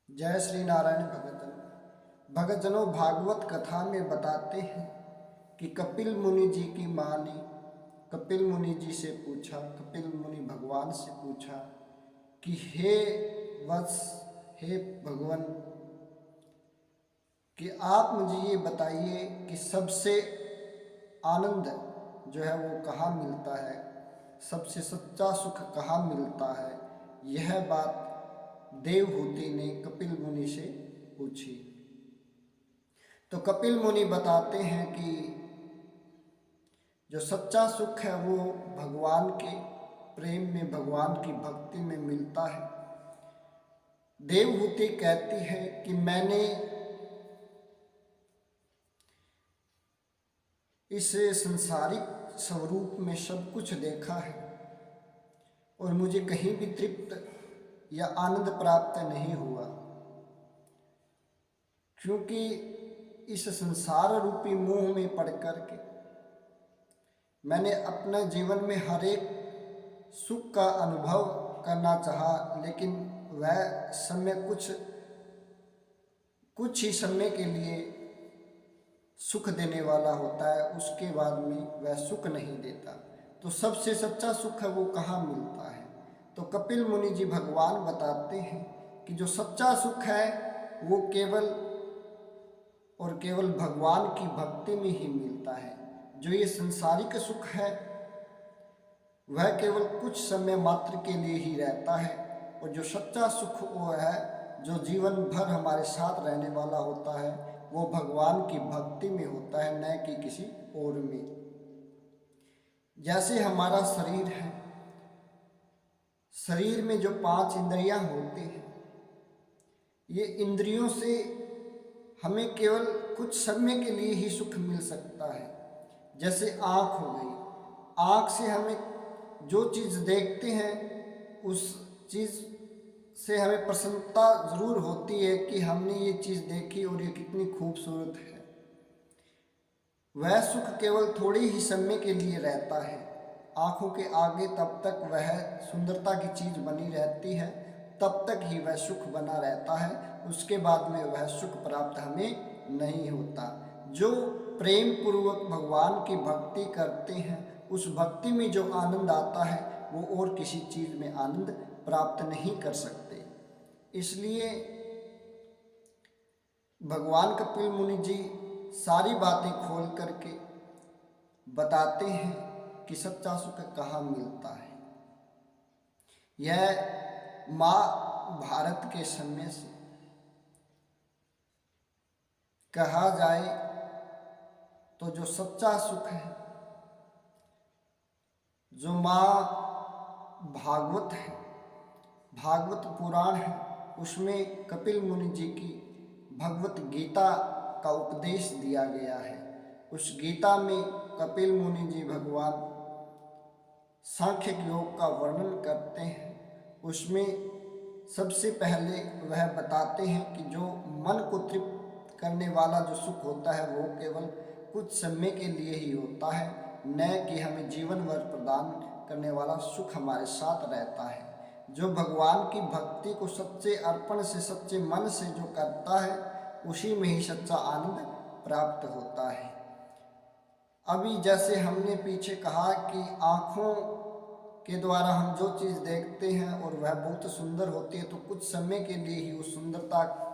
जय श्री नारायण भगतजनों भागवत कथा में बताते हैं कि कपिल मुनि जी की माँ ने कपिल मुनि जी से पूछा, कपिल मुनि भगवान से पूछा कि हे वत्स, हे भगवान, कि आप मुझे ये बताइए कि सबसे आनंद जो है वो कहाँ मिलता है, सबसे सच्चा सुख कहाँ मिलता है। यह बात देवहूति ने कपिल मुनि से पूछी। तो कपिल मुनि बताते हैं कि जो सच्चा सुख है वो भगवान के प्रेम में, भगवान की भक्ति में मिलता है। देवहूति कहती है कि मैंने इस संसारिक स्वरूप में सब कुछ देखा है और मुझे कहीं भी तृप्त या आनंद प्राप्त नहीं हुआ, क्योंकि इस संसार रूपी मोह में पड़ करके मैंने अपने जीवन में हर एक सुख का अनुभव करना चाहा, लेकिन वह समय कुछ ही समय के लिए सुख देने वाला होता है, उसके बाद में वह सुख नहीं देता। तो सबसे सच्चा सुख है वो कहाँ मिलता है। तो कपिल मुनि जी भगवान बताते हैं कि जो सच्चा सुख है वो केवल और केवल भगवान की भक्ति में ही मिलता है। जो ये संसारिक सुख है वह केवल कुछ समय मात्र के लिए ही रहता है, और जो सच्चा सुख वो है जो जीवन भर हमारे साथ रहने वाला होता है, वो भगवान की भक्ति में होता है, न कि किसी और में। जैसे हमारा शरीर है, शरीर में जो 5 इंद्रियां होती हैं, ये इंद्रियों से हमें केवल कुछ समय के लिए ही सुख मिल सकता है। जैसे आँख हो गई, आँख से हमें जो चीज़ देखते हैं उस चीज़ से हमें प्रसन्नता ज़रूर होती है कि हमने ये चीज़ देखी और ये कितनी खूबसूरत है। वह सुख केवल थोड़ी ही समय के लिए रहता है। आँखों के आगे तब तक वह सुंदरता की चीज़ बनी रहती है, तब तक ही वह सुख बना रहता है, उसके बाद में वह सुख प्राप्त हमें नहीं होता। जो प्रेम पूर्वक भगवान की भक्ति करते हैं, उस भक्ति में जो आनंद आता है वो और किसी चीज़ में आनंद प्राप्त नहीं कर सकते। इसलिए भगवान कपिल मुनि जी सारी बातें खोल करके बताते हैं कि सच्चा सुख कहाँ मिलता है। यह महाभारत के समय से कहा जाए तो जो सच्चा सुख है, जो माँ भागवत है, भागवत पुराण है, उसमें कपिल मुनि जी की भगवत गीता का उपदेश दिया गया है। उस गीता में कपिल मुनि जी भगवान सांख्य योग का वर्णन करते हैं। उसमें सबसे पहले वह बताते हैं कि जो मन को तृप्त करने वाला जो सुख होता है वो केवल कुछ समय के लिए ही होता है, न कि हमें जीवन भर प्रदान करने वाला सुख हमारे साथ रहता है। जो भगवान की भक्ति को सच्चे अर्पण से, सच्चे मन से जो करता है, उसी में ही सच्चा आनंद प्राप्त होता है। अभी जैसे हमने पीछे कहा कि आँखों के द्वारा हम जो चीज़ देखते हैं और वह बहुत सुंदर होती है, तो कुछ समय के लिए ही उस सुंदरता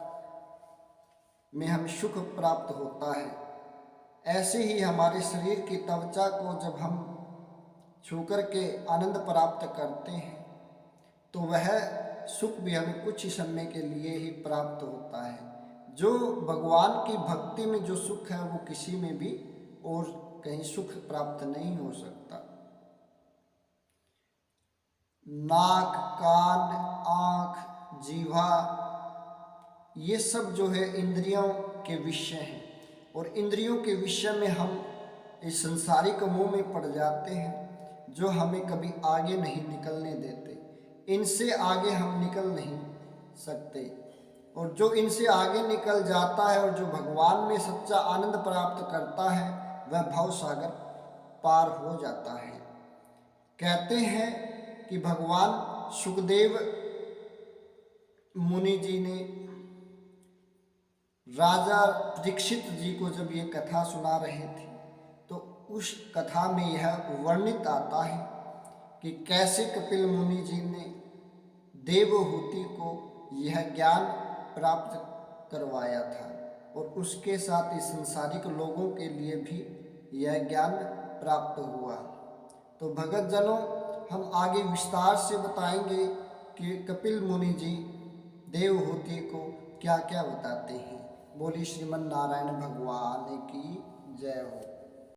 में हमें सुख प्राप्त होता है। ऐसे ही हमारे शरीर की त्वचा को जब हम छू कर के आनंद प्राप्त करते हैं, तो वह सुख भी हमें कुछ ही समय के लिए ही प्राप्त होता है। जो भगवान की भक्ति में जो सुख है वो किसी में भी और कहीं सुख प्राप्त नहीं हो सकता। नाक, कान, आँख, जीवा, ये सब जो है इंद्रियों के विषय हैं, और इंद्रियों के विषय में हम इस संसारिक मोह में पड़ जाते हैं, जो हमें कभी आगे नहीं निकलने देते। इनसे आगे हम निकल नहीं सकते, और जो इनसे आगे निकल जाता है और जो भगवान में सच्चा आनंद प्राप्त करता है, वह भव सागर पार हो जाता है। कहते हैं कि भगवान सुखदेव मुनि जी ने राजा परीक्षित जी को जब ये कथा सुना रहे थे तो उस कथा में यह वर्णित आता है कि कैसे कपिल मुनि जी ने देवहूति को यह ज्ञान प्राप्त करवाया था और उसके साथ ही संसारिक लोगों के लिए भी यह ज्ञान प्राप्त हुआ। तो भगत जनों, हम आगे विस्तार से बताएंगे कि कपिल मुनि जी देवहूति को क्या क्या बताते हैं। बोली श्रीमन नारायण भगवान की जय हो।